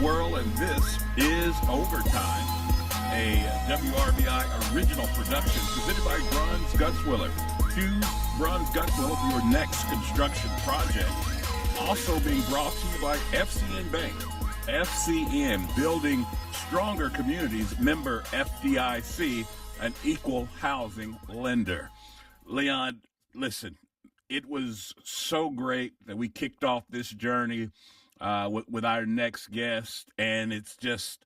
World, and this is Overtime, a WRBI original production presented by Bruns Gutzwiller. Choose Bruns Gutzwiller for your next construction project. Also being brought to you by FCN Bank. FCN, building stronger communities, member FDIC, an equal housing lender. Leon, listen, it was so great that we kicked off this journey with our next guest, and it's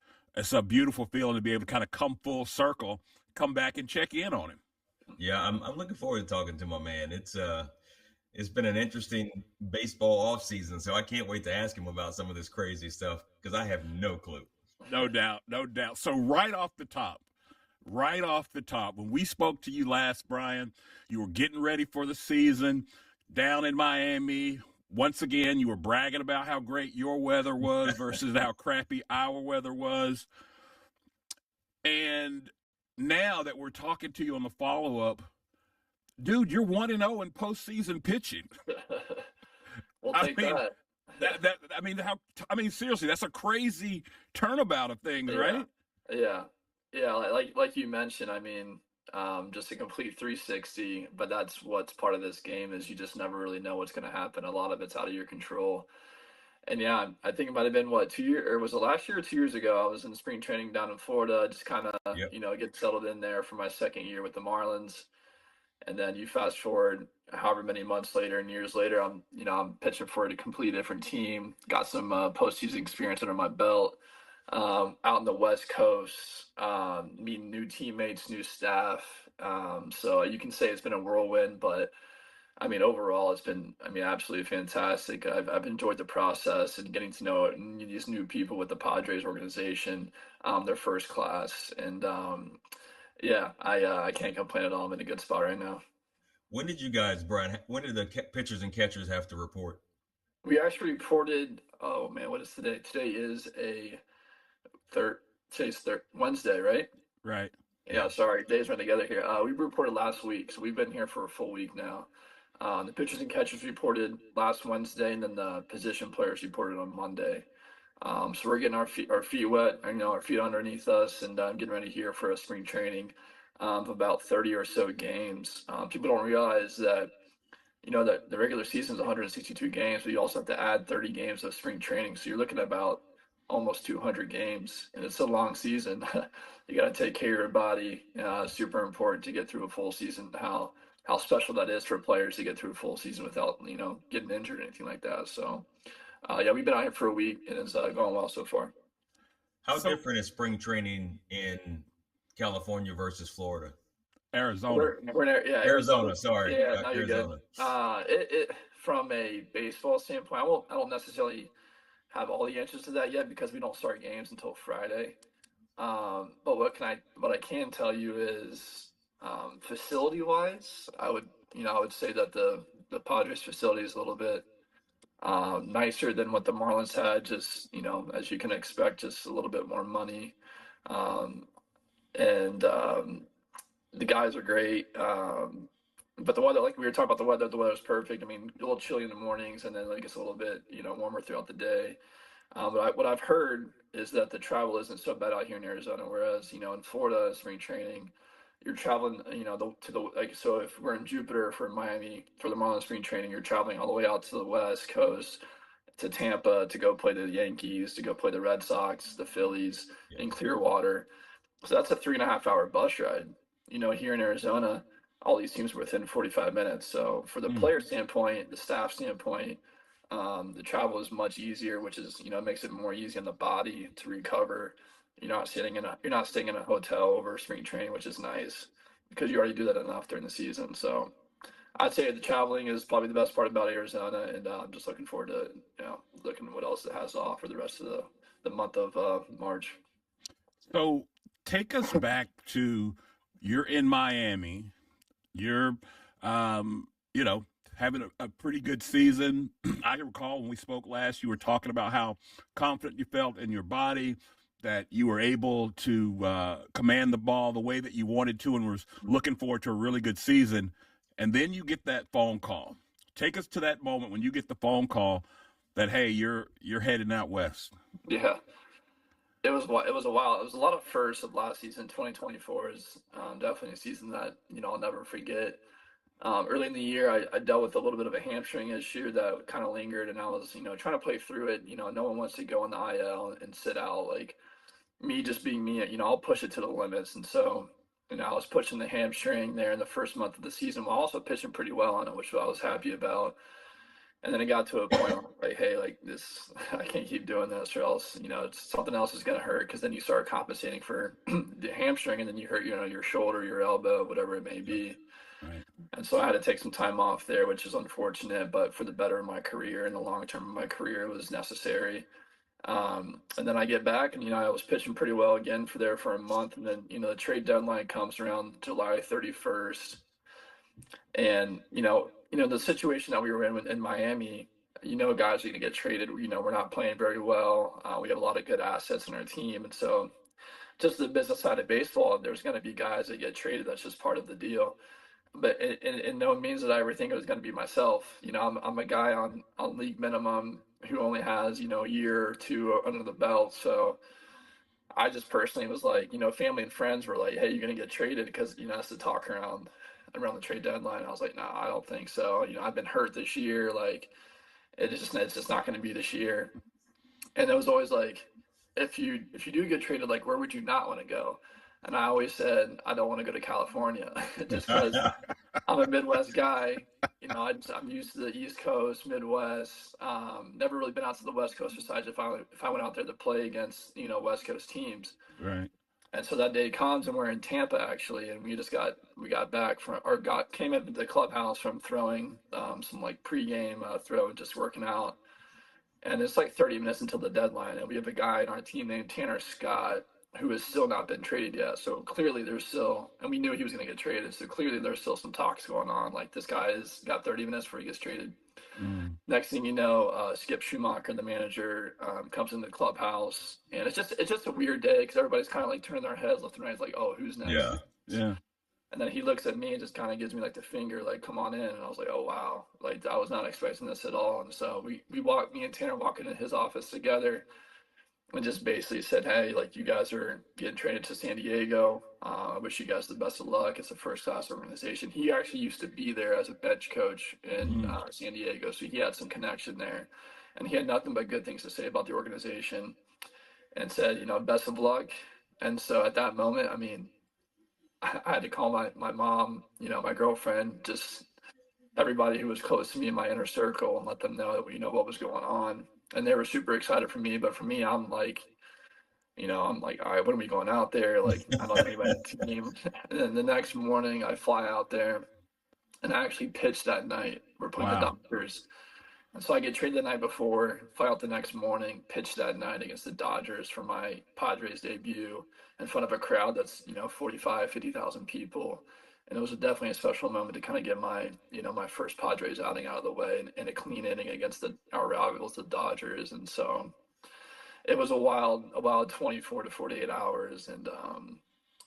a beautiful feeling to be able to kind of come full circle, come back and check in on him. Yeah, I'm looking forward to talking to my man. It's been an interesting baseball offseason, so I can't wait to ask him about some of this crazy stuff because I have no clue. No doubt. So right off the top, when we spoke to you last, Bryan, you were getting ready for the season down in Miami. Once again, you were bragging about how great your weather was versus how crappy our weather was. And now that we're talking to you on the follow-up, dude, you're 1-0 in postseason pitching. We'll take that. Seriously, that's a crazy turnabout of things, right? Yeah. Like you mentioned, just a complete 360. But that's what's part of this game is you just never really know what's going to happen. A lot of it's out of your control. And yeah, I think it might have been 2 years, or was it last year or 2 years ago? I was in spring training down in Florida, just kind of get settled in there for my second year with the Marlins. And then you fast forward however many months later and years later, I'm pitching for a completely different team. Got some postseason experience under my belt, out on the West Coast, meeting new teammates, new staff. So you can say it's been a whirlwind, but overall it's been absolutely fantastic. I've enjoyed the process and getting to know these new people with the Padres organization. They're first class, and I can't complain at all. I'm in a good spot right now. When did you guys, Bryan, when did the pitchers and catchers have to report? We actually reported, what is today? Today is today's Wednesday, right? Right. Yeah, sorry, days run together here. We reported last week, so we've been here for a full week now. The pitchers and catchers reported last Wednesday, and then the position players reported on Monday. So we're getting our feet wet, our feet underneath us, and getting ready here for a spring training of about 30 or so games. People don't realize that, that the regular season is 162 games, but you also have to add 30 games of spring training. So you're looking at about almost 200 games, and it's a long season. You got to take care of your body. Super important to get through a full season. How special that is for players to get through a full season without, getting injured or anything like that. So. We've been out here for a week, and it's going well so far. How different is spring training in California versus Florida? Arizona. Arizona. Sorry. Yeah, no, you're good. It from a baseball standpoint, I don't necessarily have all the answers to that yet because we don't start games until Friday. But what I can tell you is, facility-wise, I would say that the Padres facility is a little bit nicer than what the Marlins had, just, as you can expect, just a little bit more money. And the guys are great. But the weather, like we were talking about the weather's perfect. A little chilly in the mornings, and then it gets a little bit, warmer throughout the day. But what I've heard is that the travel isn't so bad out here in Arizona, whereas, in Florida, spring training, you're traveling, so if we're in Jupiter for Miami for the Marlins spring training, you're traveling all the way out to the West Coast to Tampa to go play the Yankees, to go play the Red Sox, the Phillies in Clearwater. So that's a 3.5-hour bus ride. Here in Arizona, all these teams are within 45 minutes. So for the player standpoint, the staff standpoint, the travel is much easier, which is, makes it more easy on the body to recover. You're not staying in a hotel over spring training, which is nice because you already do that enough during the season. So I'd say the traveling is probably the best part about Arizona, and I'm just looking forward to looking at what else it has to offer the rest of the month of March. So take us back to you're in Miami, you're having a pretty good season. I can recall when we spoke last, you were talking about how confident you felt in your body, that you were able to command the ball the way that you wanted to, and was looking forward to a really good season. And then you get that phone call. Take us to that moment when you get the phone call that, hey, you're heading out west. Yeah. It was a while. It was a lot of firsts of last season. 2024 is definitely a season that I'll never forget. Early in the year, I dealt with a little bit of a hamstring issue that kind of lingered, and I was trying to play through it. No one wants to go on the IL and sit out. Like me, just being me, I'll push it to the limits, and so I was pushing the hamstring there in the first month of the season, while also pitching pretty well on it, which I was happy about. And then it got to a point where I'm like, hey, like this, I can't keep doing this, or else, it's something else is going to hurt. Because then you start compensating for the hamstring, and then you hurt, your shoulder, your elbow, whatever it may be. Right. And so I had to take some time off there, which is unfortunate, but for the better of my career and the long term of my career, it was necessary. And then I get back, and I was pitching pretty well again for a month, and then the trade deadline comes around July 31st, and the situation that we were in Miami, guys are going to get traded. We're not playing very well. We have a lot of good assets in our team, and so just the business side of baseball, there's going to be guys that get traded. That's just part of the deal. But in no means did I ever think it was going to be myself. I'm a guy on league minimum who only has a year or two under the belt. So I just personally was like, family and friends were like, hey, you're going to get traded, because that's the talk around the trade deadline. I was like, no, I don't think so. I've been hurt this year. Like it's just not going to be this year. And it was always like, if you do get traded, like where would you not want to go? And I always said I don't want to go to California, just because I'm a Midwest guy. I'm used to the East Coast, Midwest. Never really been out to the West Coast, besides if I went out there to play against West Coast teams. Right. And so that day comes, and we're in Tampa actually, and we got back came into the clubhouse from throwing some like pregame throw and just working out. And it's like 30 minutes until the deadline, and we have a guy on our team named Tanner Scott who has still not been traded yet. So clearly there's still, and we knew he was going to get traded. So clearly there's still some talks going on. Like this guy has got 30 minutes before he gets traded. Next thing you know, Skip Schumacher, the manager, comes in the clubhouse, and it's just a weird day, because everybody's kind of like turning their heads left and right. It's like, oh, who's next? Yeah. And then he looks at me and just kind of gives me like the finger, like, come on in. And I was like, oh, wow. Like, I was not expecting this at all. And so me and Tanner walk into his office together and just basically said, hey, like, you guys are getting traded to San Diego. I wish you guys the best of luck. It's a first-class organization. He actually used to be there as a bench coach in San Diego, so he had some connection there. And he had nothing but good things to say about the organization, and said, best of luck. And so at that moment, I mean, I had to call my mom, my girlfriend, just everybody who was close to me in my inner circle, and let them know that, what was going on. And they were super excited for me. But for me, I'm like, all right, when are we going out there? Like, I don't know anybody on the team. And then the next morning I fly out there, and I actually pitched that night. We're playing the Dodgers. And so I get traded the night before, fly out the next morning, pitch that night against the Dodgers for my Padres debut in front of a crowd that's, 50,000 people. And it was definitely a special moment to kind of get my, my first Padres outing out of the way, and a clean inning against our rivals, the Dodgers. And so it was a wild 24 to 48 hours. And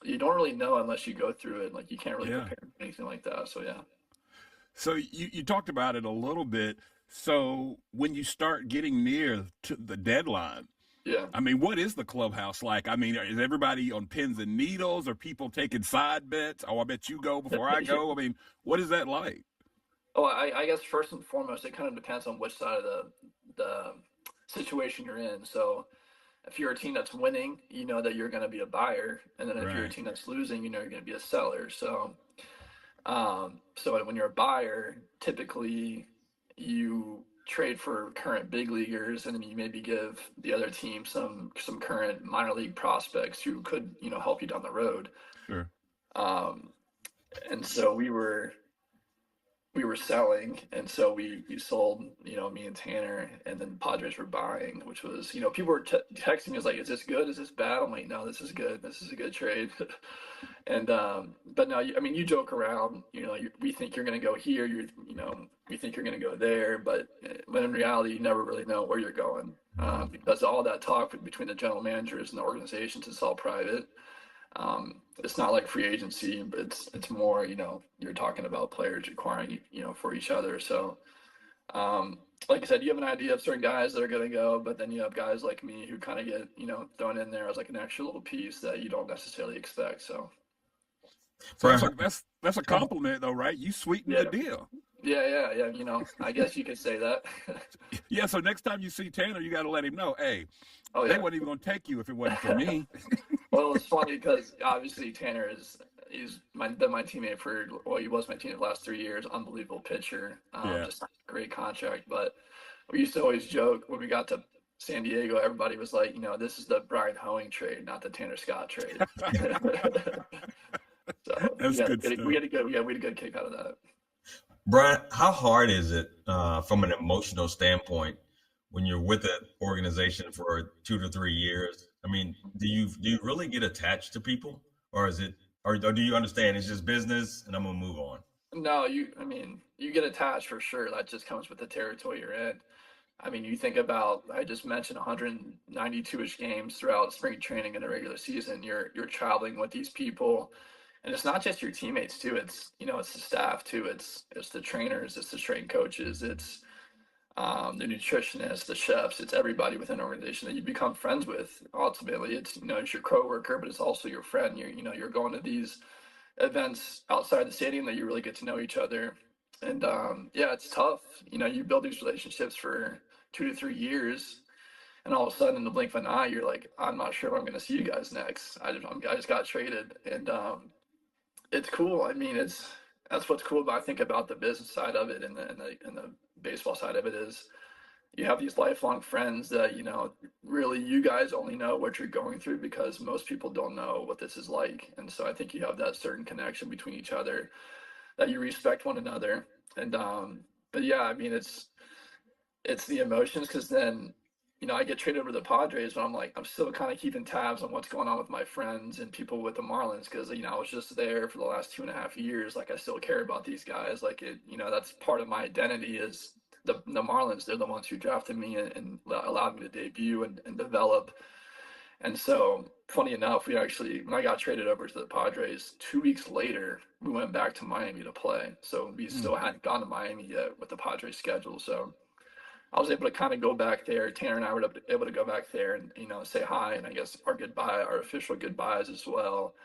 you don't really know unless you go through it. Like, you can't really prepare for anything like that. So, yeah. So you talked about it a little bit. So when you start getting near to the deadline, I mean, what is the clubhouse like? I mean, is everybody on pins and needles? Are people taking side bets? Oh, I bet you go before I go. I mean, what is that like? Oh, I guess first and foremost, it kind of depends on which side of the situation you're in. So if you're a team that's winning, you know that you're going to be a buyer. And then if you're a team that's losing, you know you're going to be a seller. So when you're a buyer, typically you trade for current big leaguers, and then you maybe give the other team some current minor league prospects who could help you down the road. Sure. And so we were selling, and so we sold, me and Tanner, and then the Padres were buying, which was, people were texting me, like, is this good? Is this bad? I'm like, no, this is good. This is a good trade. And, but no, I mean, you joke around, we think you're going to go here, we think you're going to go there, but in reality, you never really know where you're going, because all that talk between the general managers and the organizations is all private. It's not like free agency, but it's more, you're talking about players acquiring, for each other. So, like I said, you have an idea of certain guys that are going to go, but then you have guys like me who kind of get, thrown in there as like an extra little piece that you don't necessarily expect. So So Bryan, that's a compliment though, right? You sweetened the yeah, deal. yeah. I guess you could say that. Yeah. So next time you see Tanner, you got to let him know, hey, Oh they yeah. wasn't even going to take you if it wasn't for me. Well, it's funny because obviously Tanner he's been my teammate for, well, he was my teammate the last 3 years. Unbelievable pitcher, Yeah. just great contract. But we used to always joke when we got to San Diego, everybody was like, this is the Bryan Hoeing trade, not the Tanner Scott trade. So That's good stuff. we had a good kick out of that. Bryan, how hard is it from an emotional standpoint when you're with an organization for 2 to 3 years? I mean, do you really get attached to people, or is it, or do you understand it's just business and I'm gonna move on? No, you get attached for sure. That just comes with the territory you're in. I mean, you think about, I just mentioned 192-ish games throughout spring training and the regular season. You're traveling with these people, and it's not just your teammates too. It's it's the staff too. It's the trainers, it's the strength coaches, it's the nutritionists, the chefs. It's everybody within an organization that you become friends with. Ultimately, it's your coworker, but it's also your friend. You're going to these events outside the stadium that you really get to know each other. And yeah, it's tough. You build these relationships for 2 to 3 years, and all of a sudden, in the blink of an eye, you're like, I'm not sure if I'm going to see you guys next. I just got traded, and it's cool. I mean, that's what's cool about, I think, about the business side of it, and the baseball side of it is you have these lifelong friends that really you guys only know what you're going through because most people don't know what this is like. And so I think you have that certain connection between each other, that you respect one another. And but yeah, I mean, it's the emotions, because then I get traded over to the Padres, but I'm still kind of keeping tabs on what's going on with my friends and people with the Marlins, because I was just there for the last 2.5 years. Like, I still care about these guys. Like, that's part of my identity is the Marlins. They're the ones who drafted me and allowed me to debut and develop. And so, funny enough, we actually, when I got traded over to the Padres, 2 weeks later, we went back to Miami to play. So we still hadn't gone to Miami yet with the Padres schedule. So I was able to kind of go back there. Tanner and I were able to go back there and say hi, and I guess our official goodbyes as well.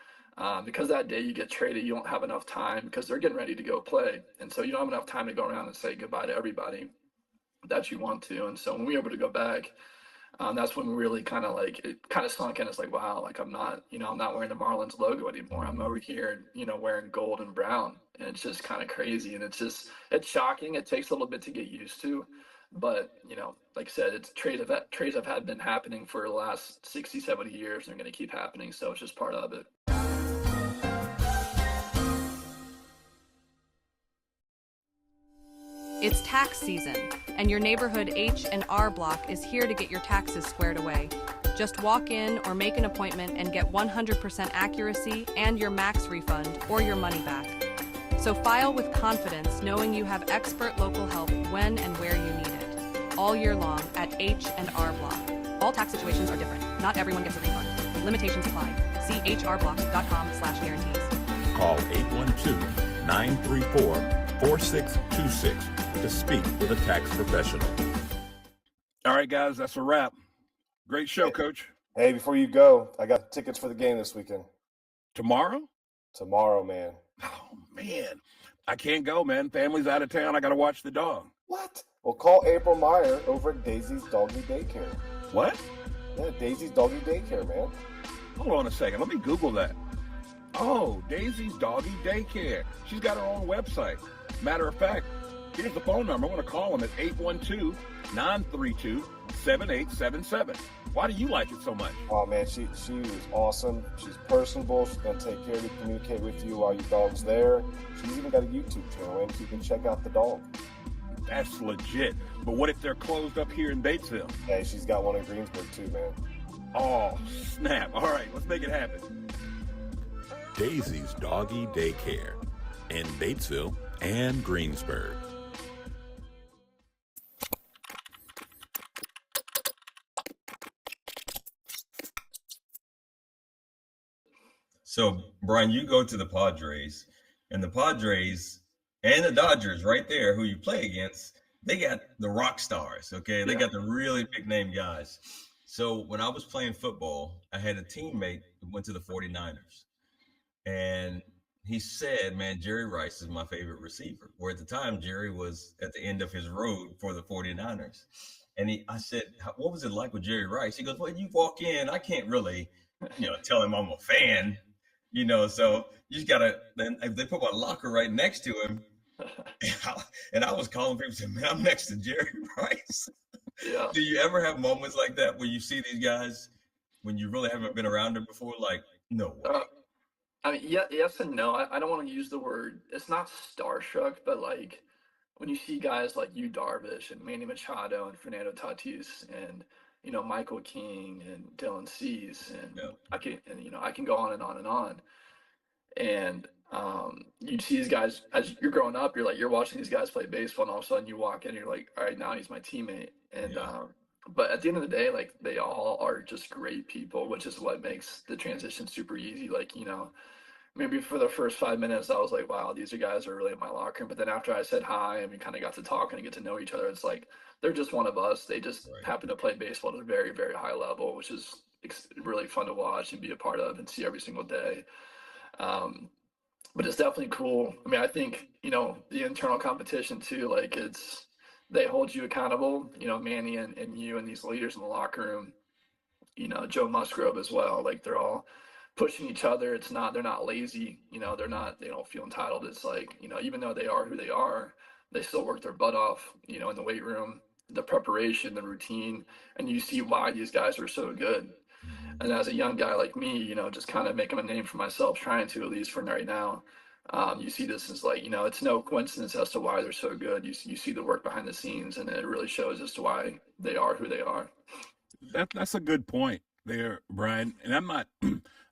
Because that day you get traded, you don't have enough time because they're getting ready to go play, and so you don't have enough time to go around and say goodbye to everybody that you want to. And so when we were able to go back, that's when we really kind of it kind of sunk in. It's like, wow, like I'm not wearing the Marlins logo anymore. I'm over here, wearing gold and brown, and it's just kind of crazy, and it's shocking. It takes a little bit to get used to. But, like I said, it's trades have had been happening for the last 60, 70 years. They're going to keep happening. So it's just part of it. It's tax season, and your neighborhood H&R Block is here to get your taxes squared away. Just walk in or make an appointment and get 100% accuracy and your max refund or your money back. So file with confidence, knowing you have expert local help when and where you need it. All year long at H&R Block. All tax situations are different. Not everyone gets a refund. Limitations apply. See hrblock.com/guarantees. Call 812-934-4626 to speak with a tax professional. All right, guys, that's a wrap. Great show, Coach. Hey, before you go, I got tickets for the game this weekend. Tomorrow? Tomorrow, man. Oh, man. I can't go, man. Family's out of town. I got to watch the dog. What? Well, call April Meyer over at Daisy's Doggy Daycare. What? Yeah, Daisy's Doggy Daycare, man. Hold on a second. Let me Google that. Oh, Daisy's Doggy Daycare. She's got her own website. Matter of fact, here's the phone number. I want to call them at 812-932-7877. Why do you like it so much? Oh, man, she was awesome. She's personable. She's going to take care of you, communicate with you while your dog's there. She's even got a YouTube channel, and you can check out the dog. That's legit. But what if they're closed up here in Batesville? Hey, she's got one in Greensburg, too, man. Oh, snap. All right, let's make it happen. Daisy's Doggy Daycare in Batesville and Greensburg. So, Bryan, you go to the Padres, and the Padres and the Dodgers right there, who you play against, they got the rock stars. Okay, they Yeah. got the really big name guys. So when I was playing football, I had a teammate who went to the 49ers, and he said, "Man, Jerry Rice is my favorite receiver." Where at the time, Jerry was at the end of his road for the 49ers. And I said, "What was it like with Jerry Rice?" He goes, "Well, you walk in, I can't really, tell him I'm a fan, so you just gotta." Then if they put my locker right next to him, and I was calling people, saying, "Man, I'm next to Jerry Rice." Yeah. Do you ever have moments like that where you see these guys when you really haven't been around them before? Like, no way. I mean, yeah, yes and no. I don't want to use the word. It's not starstruck, but like when you see guys like Yu Darvish and Manny Machado and Fernando Tatis and Michael King and Dylan Cease and Yeah. I can go on and on and on. And you see these guys as you're growing up. You're watching these guys play baseball, and all of a sudden you walk in, and you're like, all right, now he's my teammate. And Yeah. but at the end of the day, like they all are just great people, which is what makes the transition super easy. Like maybe for the first 5 minutes, I was like, wow, these guys are really in my locker room. But then after I said hi and we kind of got to talk and get to know each other, it's like they're just one of us. They just Right. happen to play baseball at a very, very high level, which is really fun to watch and be a part of and see every single day. Um, but it's definitely cool. I mean, I think, the internal competition too, like they hold you accountable, Manny and you and these leaders in the locker room, Joe Musgrove as well. Like they're all pushing each other. They're not lazy, they don't feel entitled. It's like, even though they are who they are, they still work their butt off, in the weight room, the preparation, the routine, and you see why these guys are so good. Mhm. And as a young guy like me, just kind of making a name for myself, trying to, at least for right now, you see this as like, it's no coincidence as to why they're so good. You see the work behind the scenes, and it really shows as to why they are who they are. That's a good point there, Brian. And I'm not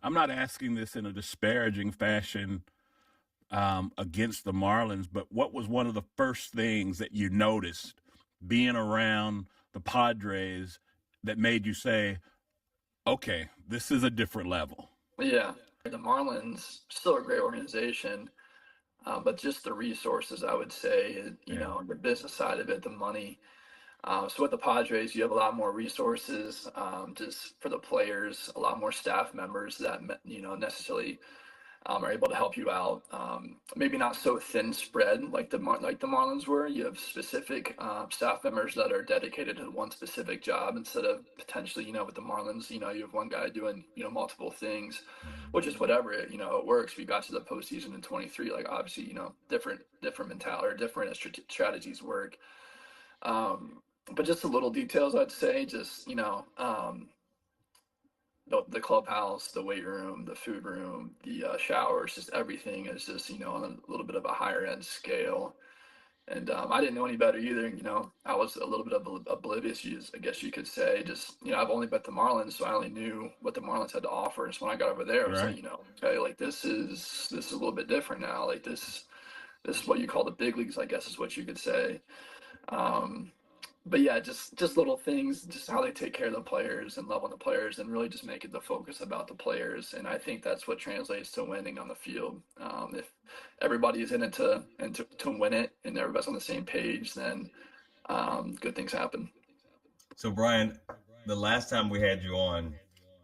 I'm not asking this in a disparaging fashion against the Marlins, but what was one of the first things that you noticed being around the Padres that made you say, okay, this is a different level? Yeah, the Marlins still a great organization, but just the resources, I would say, Yeah. the business side of it, the money. So with the Padres, you have a lot more resources, just for the players, a lot more staff members that necessarily are able to help you out. Maybe not so thin spread like the Marlins were. You have specific staff members that are dedicated to one specific job instead of potentially, with the Marlins, you have one guy doing multiple things, Mhm. which is whatever it works. We got to the postseason in 23, like obviously different mentality or different strategies work. Um, but just the little details, I'd say, just the clubhouse, the weight room, the food room, the showers, just everything is just on a little bit of a higher end scale. And I didn't know any better either. I was a little bit oblivious, I guess you could say. Just I've only bet the Marlins, so I only knew what the Marlins had to offer. And so when I got over there, I was like, Right. okay, like this is a little bit different now. Like this is what you call the big leagues, I guess is what you could say. Um, but yeah, just little things, just how they take care of the players and love on the players, and really just make it the focus about the players. And I think that's what translates to winning on the field. If everybody is in it to win it, and everybody's on the same page, then good things happen. So, Brian, the last time we had you on,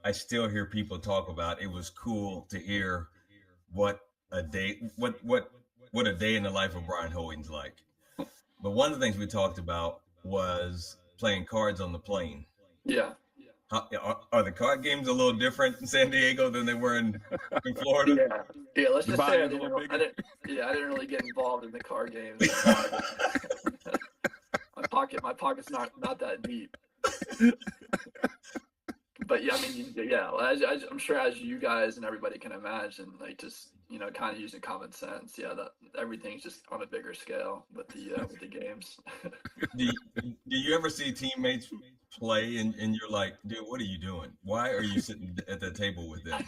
I still hear people talk about it was cool to hear what a day, what a day in the life of Bryan Hoeing's like. But one of the things we talked about was playing cards on the plane. Yeah, Are the card games a little different in San Diego than they were in Florida? yeah, yeah. Let's The just say buy-in's a little bigger. I didn't really get involved in the card games. My pocket's not that deep. But yeah, I mean, yeah, well, I'm sure as you guys and everybody can imagine, like just kind of using common sense. Yeah, that everything's just on a bigger scale with the games. Do you ever see teammates play and you're like, dude, what are you doing? Why are you sitting at the table with them?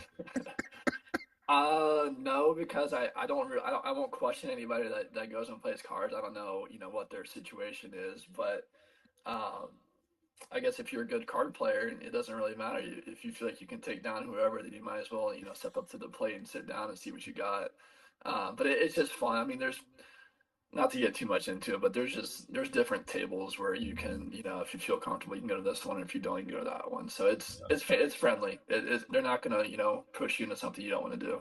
No, because I won't question anybody that goes and plays cards. I don't know, what their situation is, but um, I guess if you're a good card player, it doesn't really matter. If you feel like you can take down whoever, then you might as well, step up to the plate and sit down and see what you got. But it's just fun. I mean, not to get too much into it, but there's different tables where you can, if you feel comfortable, you can go to this one, and if you don't, you can go to that one. So it's friendly. They're not gonna push you into something you don't want to do.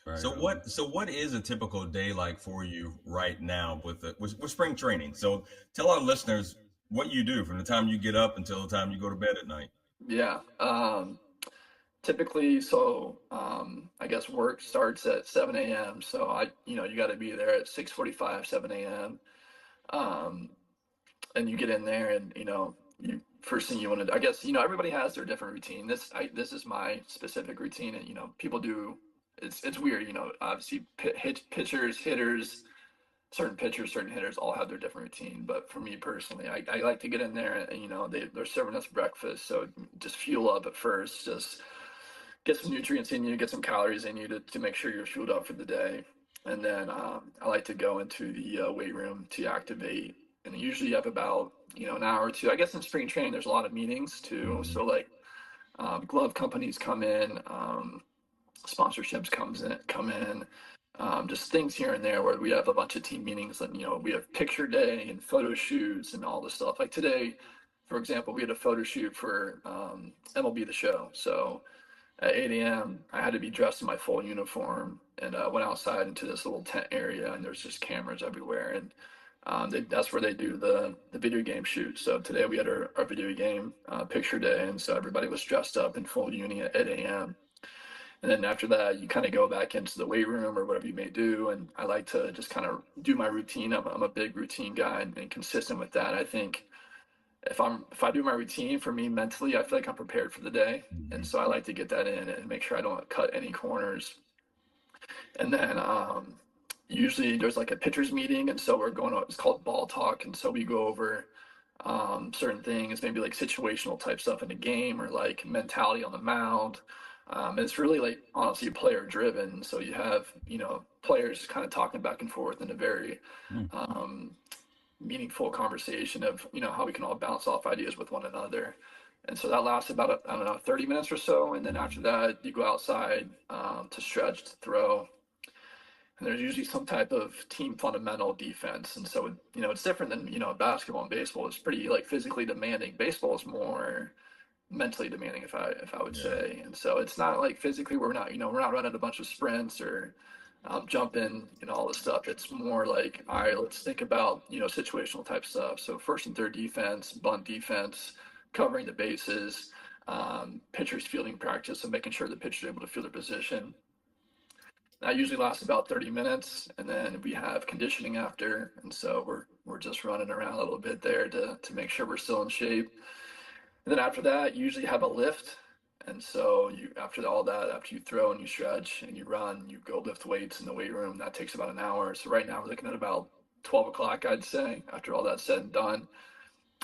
Right So on. what is a typical day like for you right now with spring training? So tell our listeners what you do from the time you get up until the time you go to bed at night. Yeah. Typically, so I guess work starts at 7 a.m. So you got to be there at 6:45, 7 a.m. Um, and you get in there, and you first thing you want to do, I guess everybody has their different routine. This is my specific routine, and people do. It's weird, obviously pitchers, hitters, certain pitchers, certain hitters all have their different routine. But for me personally, I like to get in there, and they're serving us breakfast, so just fuel up at first, just get some nutrients in you, get some calories in you to make sure you're fueled up for the day. And then I like to go into the weight room to activate. And usually you have about, an hour or two. I guess in spring training, there's a lot of meetings too. Mhm. So like glove companies come in, sponsorships come in, just things here and there where we have a bunch of team meetings, and we have picture day and photo shoots and all this stuff. Like today, for example, we had a photo shoot for MLB The Show. So at 8 a.m., I had to be dressed in my full uniform, and went outside into this little tent area, and there's just cameras everywhere. And that's where they do the video game shoot. So today we had our video game picture day, and so everybody was dressed up in full uni at 8 a.m. And then after that, you kind of go back into the weight room or whatever you may do. And I like to just kind of do my routine. I'm a big routine guy, and consistent with that. I think if I do my routine, for me mentally, I feel like I'm prepared for the day. And so I like to get that in and make sure I don't cut any corners. And then usually there's like a pitchers meeting, and so we're going to, it's called ball talk, and so we go over certain things, maybe like situational type stuff in the game, or like mentality on the mound. It's really like honestly player driven. So you have players kind of talking back and forth in a very um, meaningful conversation of how we can all bounce off ideas with one another. And so that lasts about I don't know, 30 minutes or so, and then after that you go outside to stretch, to throw, and there's usually some type of team fundamental defense. And so it's different than basketball and baseball. It's pretty like physically demanding. Baseball is more mentally demanding, if I would say. And so it's not like physically we're not running a bunch of sprints or jumping and all this stuff. It's more like, all right, let's think about situational type stuff. So first and third defense, bunt defense, covering the bases, pitchers fielding practice, and making sure the pitcher's able to field their position. That usually lasts about 30 minutes, and then we have conditioning after, and so we're just running around a little bit there to make sure we're still in shape. And then after that, you usually have a lift, and so after you throw and you stretch and you run, you go lift weights in the weight room. That takes about an hour. So right now we're looking at about 12 o'clock, I'd say, after all that's said and done.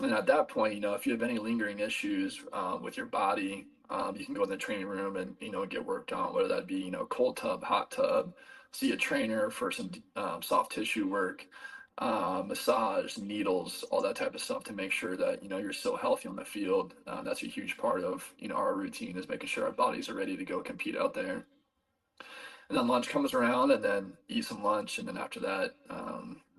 And at that point, if you have any lingering issues with your body, you can go in the training room and get worked on, whether that be cold tub, hot tub, see a trainer for some soft tissue work, massage, needles, all that type of stuff to make sure that you're still healthy on the field. That's a huge part of our routine, is making sure our bodies are ready to go compete out there. And then lunch comes around, and then eat some lunch, and then after that,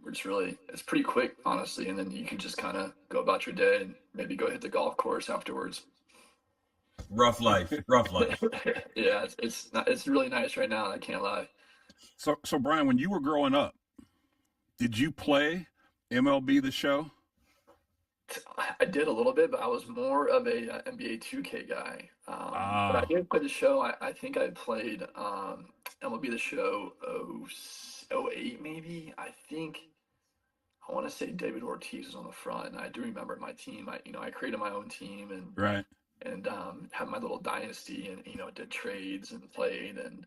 it's pretty quick, honestly. And then you can just kind of go about your day and maybe go hit the golf course afterwards. Rough life. Yeah, it's really nice right now. I can't lie. So Bryan, when you were growing up, did you play MLB The Show? I did a little bit, but I was more of a NBA 2K guy. But I did play the show. I think I played MLB The Show 08 maybe. I want to say David Ortiz was on the front, and I do remember my team. I created my own team and had my little dynasty, and did trades and played, and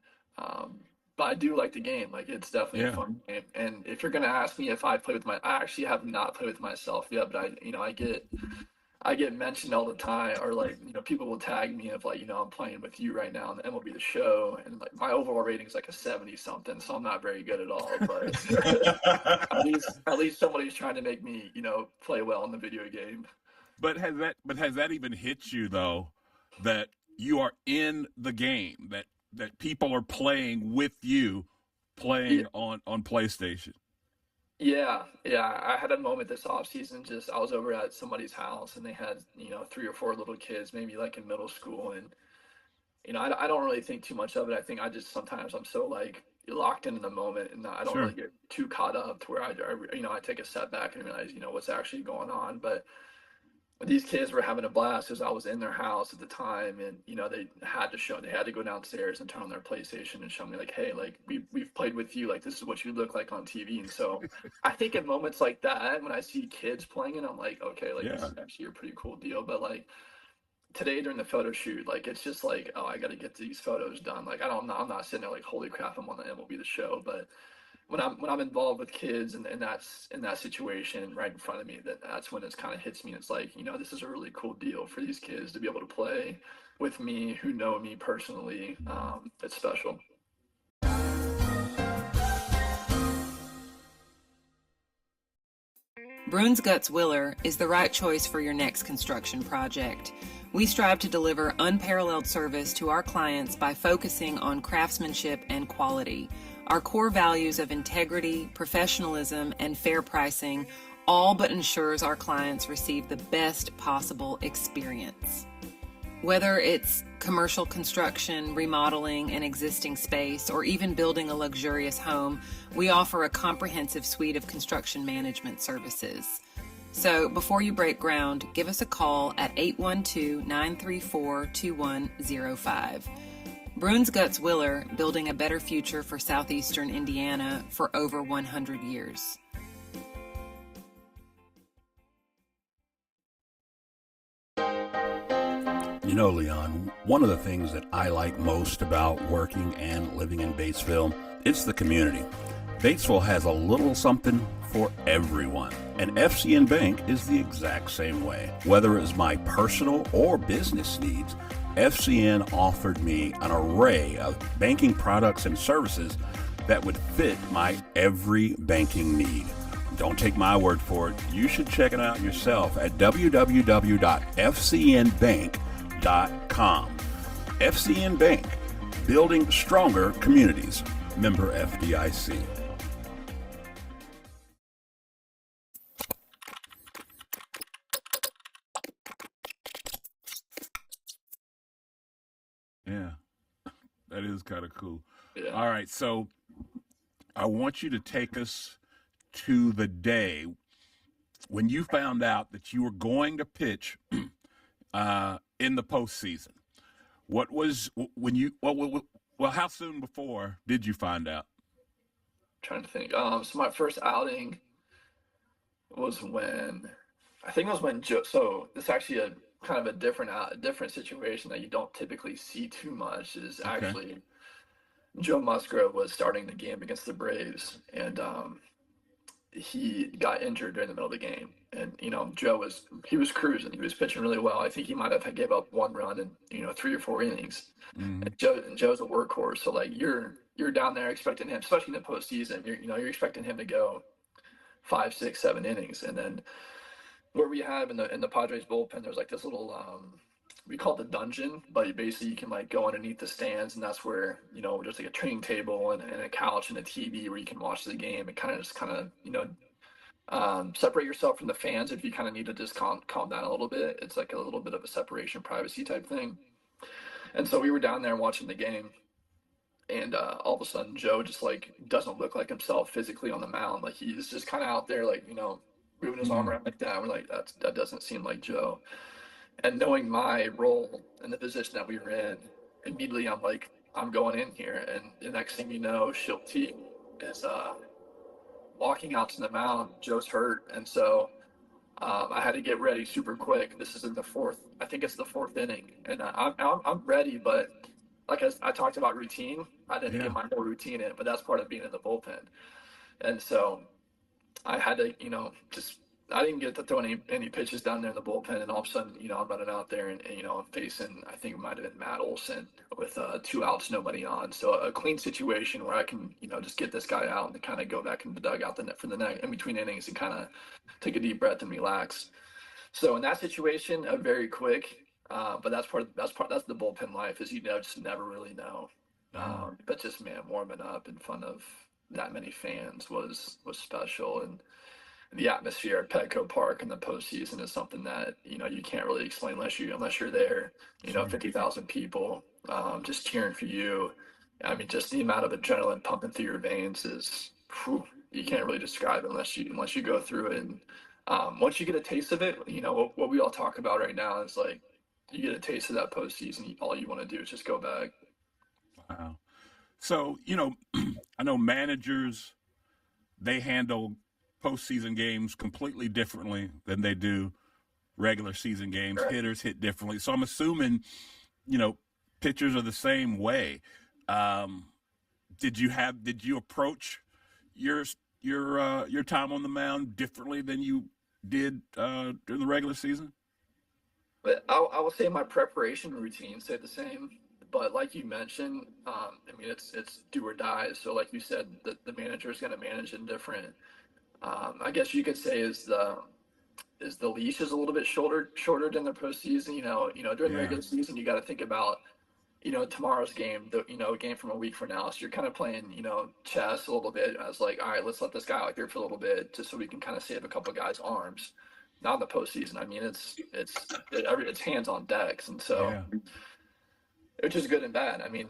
but I do like the game. Like, it's definitely a fun game. And if you're gonna ask me if I play with I actually have not played with myself yet, but I get mentioned all the time, or like people will tag me of like I'm playing with you right now in the MLB The Show, and like my overall rating is like a 70 something, so I'm not very good at all. But at least somebody's trying to make me play well in the video game. But has that even hit you though, that you are in the game, that people are playing with you, on PlayStation? Yeah. I had a moment this off season. Just I was over at somebody's house and they had, three or four little kids, maybe like in middle school, and I don't really think too much of it. I think I just sometimes I'm so like locked in the moment, and I don't really Sure. get too caught up to where I take a step back and realize what's actually going on. But these kids were having a blast because I was in their house at the time, and they had to go downstairs and turn on their PlayStation and show me like, hey, like we've played with you, like this is what you look like on TV. And so I think in moments like that, when I see kids playing it, I'm like, okay, like this Yeah. is actually a pretty cool deal. But like today during the photo shoot, like it's just like, oh, I got to get these photos done. Like I'm not sitting there like, holy crap, I'm on the MLB the Show. But when I'm involved with kids and that's in that situation right in front of me, that's when it's kind of hits me. It's like, this is a really cool deal for these kids to be able to play with me who know me personally. It's special. Bruins Guts Willer is the right choice for your next construction project. We strive to deliver unparalleled service to our clients by focusing on craftsmanship and quality. Our core values of integrity, professionalism, and fair pricing all but ensures our clients receive the best possible experience. Whether it's commercial construction, remodeling an existing space, or even building a luxurious home, we offer a comprehensive suite of construction management services. So before you break ground, give us a call at 812-934-2105. Bruins Guts Willer, building a better future for southeastern Indiana for over 100 years. Leon, one of the things that I like most about working and living in Batesville, it's the community. Batesville has a little something for everyone, and FCN Bank is the exact same way. Whether it's my personal or business needs, FCN offered me an array of banking products and services that would fit my every banking need. Don't take my word for it. You should check it out yourself at www.fcnbank.com. FCN Bank, building stronger communities. Member FDIC. Yeah. That is kind of cool. Yeah. All right. So I want you to take us to the day when you found out that you were going to pitch in the postseason. What was when you well? How soon before did you find out? Trying to think. So my first outing was when I think it was when Joe. So this is actually a kind of a different situation that you don't typically see too much. Is Okay. actually Joe Musgrove was starting the game against the Braves, and he got injured during the middle of the game. And Joe was cruising. He was pitching really well. I think he might have gave up one run in 3 or 4 innings. Mm-hmm. And Joe's a workhorse, so like you're down there expecting him, especially in the postseason. You're expecting him to go 5, 6, 7 innings, and then where we have in the Padres bullpen, there's like this little we call it the dungeon, but you can like go underneath the stands, and that's where there's like a training table and a couch and a TV where you can watch the game and kind of separate yourself from the fans if you kind of need to just calm down a little bit. It's like a little bit of a separation, privacy type thing. And so we were down there watching the game, and all of a sudden Joe just like doesn't look like himself physically on the mound. Like he's just kind of out there like moving his arm around like that. We're like that doesn't seem like Joe. And knowing my role and the position that we were in, immediately I'm like, I'm going in here. And the next thing you know, Shilty is walking out to the mound. Joe's hurt, and so I had to get ready super quick. This is in the fourth. I think it's the fourth inning, and I'm ready. But like I talked about routine, I didn't get my whole routine in, but that's part of being in the bullpen. And so I had to, just I didn't get to throw any pitches down there in the bullpen, and all of a sudden, I'm running out there and I'm facing, I think it might have been Matt Olson with 2 outs, nobody on. So a clean situation where I can, just get this guy out and kind of go back in the dugout for the next in between innings and kind of take a deep breath and relax. So in that situation, very quick. But that's the bullpen life, is just never really know. But just warming up in front of that many fans was special. And the atmosphere at Petco Park in the postseason is something that, you can't really explain unless you're there. Sure. 50,000 people just cheering for you. I mean, just the amount of adrenaline pumping through your veins is, you can't really describe it unless you go through it. And once you get a taste of it, what we all talk about right now is like, you get a taste of that postseason, all you want to do is just go back. Wow. So, I know managers, they handle postseason games completely differently than they do regular season games. Right. Hitters hit differently. So I'm assuming, pitchers are the same way. Did you approach your time on the mound differently than you did during the regular season? But I will say my preparation routine stayed the same. But like you mentioned, I mean, it's do or die. So like you said, the manager is going to manage it different. I guess you could say is the leash is a little bit shorter than the postseason. During the regular season, you got to think about tomorrow's game, a game from a week from now. So you're kind of playing chess a little bit. I was like, all right, let's let this guy out here for a little bit, just so we can kind of save a couple of guys' arms. Not in the postseason. I mean, it's hands on decks, and so. Which is good and bad. I mean,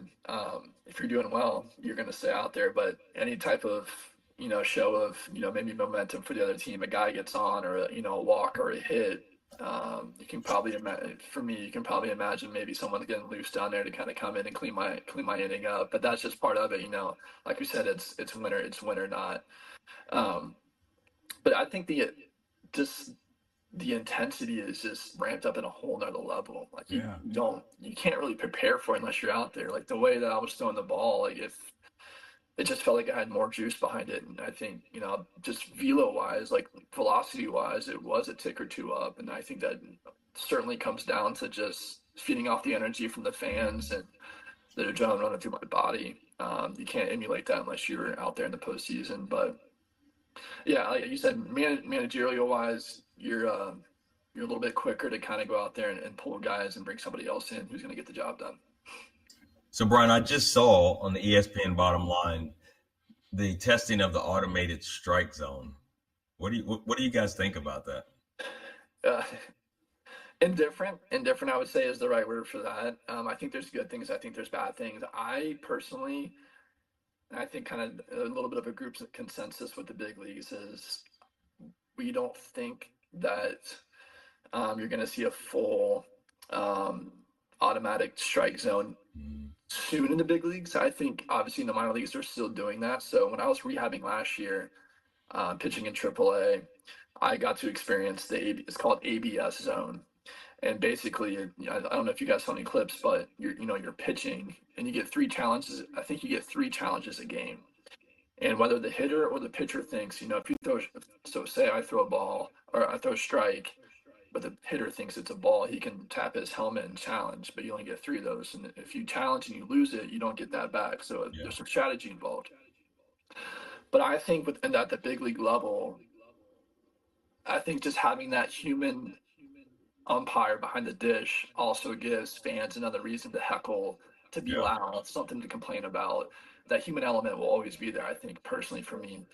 if you're doing well, you're going to stay out there. But any type of, show of, maybe momentum for the other team, a guy gets on or, a walk or a hit, you can probably imagine, for me, you can probably imagine maybe someone's getting loose down there to kind of come in and clean my inning up. But that's just part of it, like we said, it's winter, not. But I think the intensity is just ramped up in a whole nother level. Like you can't really prepare for it unless you're out there. Like the way that I was throwing the ball, like if it just felt like I had more juice behind it. And I think, just velo wise, like velocity wise, it was a tick or two up. And I think that certainly comes down to just feeding off the energy from the fans and the adrenaline running through my body. You can't emulate that unless you're out there in the postseason. But yeah, like you said, managerial wise, you're a little bit quicker to kind of go out there and pull guys and bring somebody else in who's going to get the job done. So, Bryan, I just saw on the ESPN bottom line the testing of the automated strike zone. What do you guys think about that? Indifferent, I would say, is the right word for that. I think there's good things. I think there's bad things. I personally, I think kind of a little bit of a group consensus with the big leagues is we don't think that you're going to see a full automatic strike zone soon in the big leagues. I think obviously in the minor leagues they're still doing that. So when I was rehabbing last year, pitching in AAA, I got to experience it's called ABS zone. And basically, I don't know if you guys saw any clips, but you're pitching and you get 3 challenges. I think you get 3 challenges a game. And whether the hitter or the pitcher thinks, if you throw, so say I throw a ball or I throw a strike, but the hitter thinks it's a ball, he can tap his helmet and challenge, but you only get 3 of those. And if you challenge and you lose it, you don't get that back. So there's some strategy involved. But I think at the big league level, I think just having that human umpire behind the dish also gives fans another reason to heckle, to be loud, something to complain about. That human element will always be there. I think personally for me,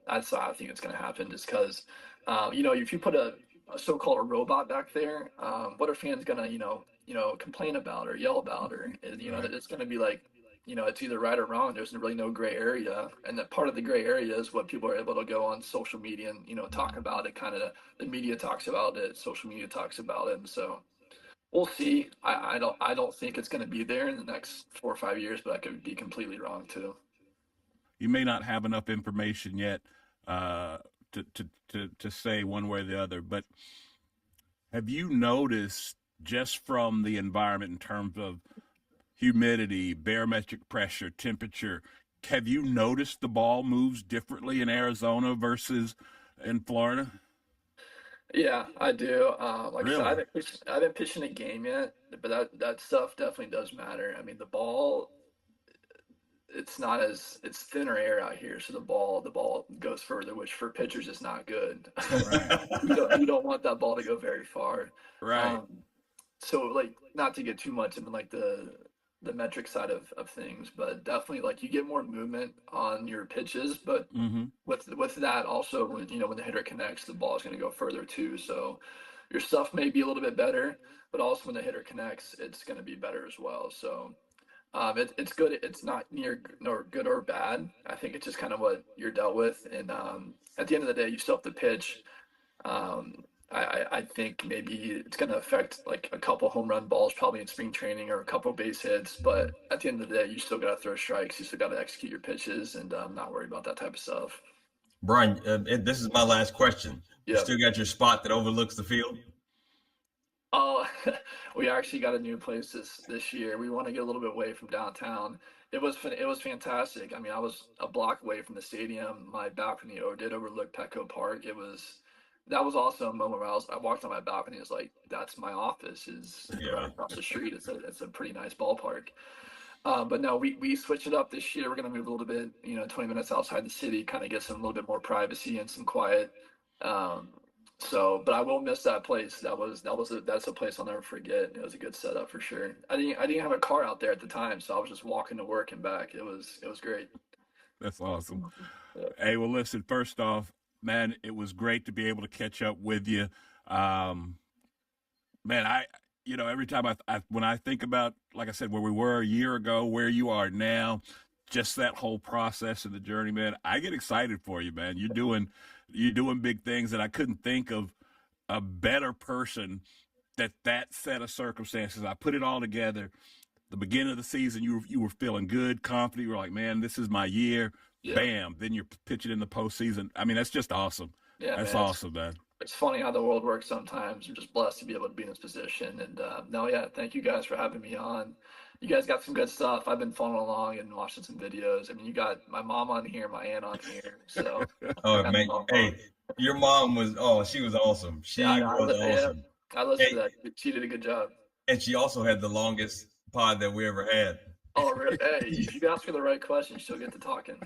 that's how I think it's going to happen. Just because, if you put a so-called a robot back there, what are fans going to, complain about or yell about, or that it's going to be like, it's either right or wrong. There's really no gray area, and that part of the gray area is what people are able to go on social media and talk about it. Kind of the media talks about it, social media talks about it, and so. We'll see. I don't think it's going to be there in the next 4 or 5 years, but I could be completely wrong too. You may not have enough information yet to say one way or the other, but have you noticed just from the environment in terms of humidity, barometric pressure, temperature, have you noticed the ball moves differently in Arizona versus in Florida? Yeah, I do. Like Really? I said, I haven't pitched in a game yet, but that stuff definitely does matter. I mean, the ball, it's thinner air out here, so the ball goes further, which for pitchers is not good. Right. You don't want that ball to go very far. Right. So like, not to get too much into like the the metric side of things, but definitely like you get more movement on your pitches, but with that also when when the hitter connects, the ball is going to go further too. So your stuff may be a little bit better, but also when the hitter connects, it's going to be better as well. So it's good. It's not near nor good or bad. I think it's just kind of what you're dealt with, and at the end of the day, you still have to pitch. I think maybe it's going to affect like a couple home run balls probably in spring training or a couple base hits, but at the end of the day, you still got to throw strikes. You still got to execute your pitches and not worry about that type of stuff. Bryan, this is my last question. Yeah. You still got your spot that overlooks the field? Oh, we actually got a new place this year. We want to get a little bit away from downtown. It was fantastic. I mean, I was a block away from the stadium. My balcony did overlook Petco Park. That was also a moment where I walked on my balcony. It was like, that's my office is right across the street. It's a pretty nice ballpark. But no, we switched it up this year. We're going to move a little bit, 20 minutes outside the city, kind of get some a little bit more privacy and some quiet. But I will miss that place. That's a place I'll never forget. It was a good setup for sure. I didn't have a car out there at the time, so I was just walking to work and back. It was great. That's awesome. Yeah. Hey, well, listen, first off, man, it was great to be able to catch up with you. Man, every time when I think about, like I said, where we were a year ago, where you are now, just that whole process and the journey, man, I get excited for you, man. You're doing big things, and I couldn't think of a better person that set of circumstances. I put it all together. The beginning of the season, you were feeling good, confident. You were like, man, this is my year. Yeah. Bam. Then you're pitching in the postseason. I mean, that's just awesome. Yeah, that's awesome, man. It's funny how the world works sometimes. I'm just blessed to be able to be in this position. And thank you guys for having me on. You guys got some good stuff. I've been following along and watching some videos. I mean, you got my mom on here, my aunt on here. So man, hey, your mom she was awesome. She was awesome. I listened to that. She did a good job. And she also had the longest pod that we ever had. Oh, really? Hey, if you ask her the right questions, she'll get to talking.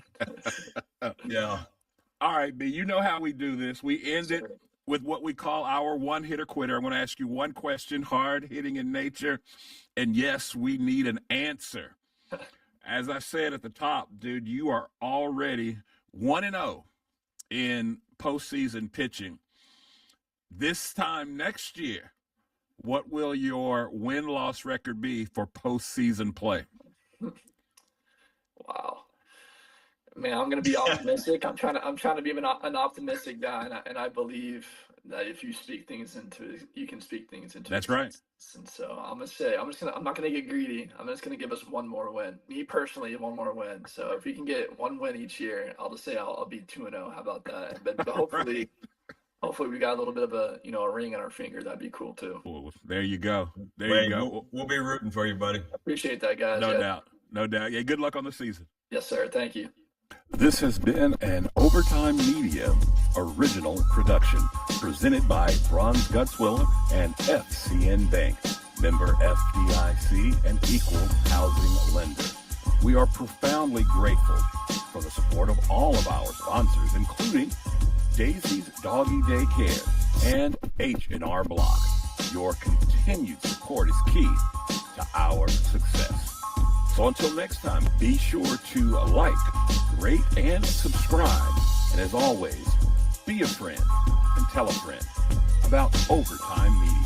Yeah. All right, B, you know how we do this. We end it with what we call our one-hitter quitter. I'm going to ask you one question, hard-hitting in nature. And yes, we need an answer. As I said at the top, dude, you are already 1-0 in postseason pitching. This time next year, what will your win-loss record be for postseason play? Wow, man, I'm gonna be optimistic. I'm trying to be an optimistic guy, and I believe that if you speak things into, you can speak things into. That's right. And so I'm not gonna get greedy. I'm just gonna give us one more win. Me personally, one more win. So if we can get one win each year, I'll just say I'll be 2-0. How about that? But hopefully. Right. Hopefully we got a little bit of a ring on our finger. That'd be cool too. Well, there you go. There you go. We'll be rooting for you, buddy. Appreciate that, guys. No doubt. No doubt. Yeah, good luck on the season. Yes, sir. Thank you. This has been an Overtime Media original production presented by Bronze Gutswiller and FCN Bank, member FDIC and equal housing lender. We are profoundly grateful for the support of all of our sponsors, including Daisy's Doggy Daycare and H&R Block. Your continued support is key to our success. So until next time, be sure to like, rate, and subscribe. And as always, be a friend and tell a friend about Overtime Media.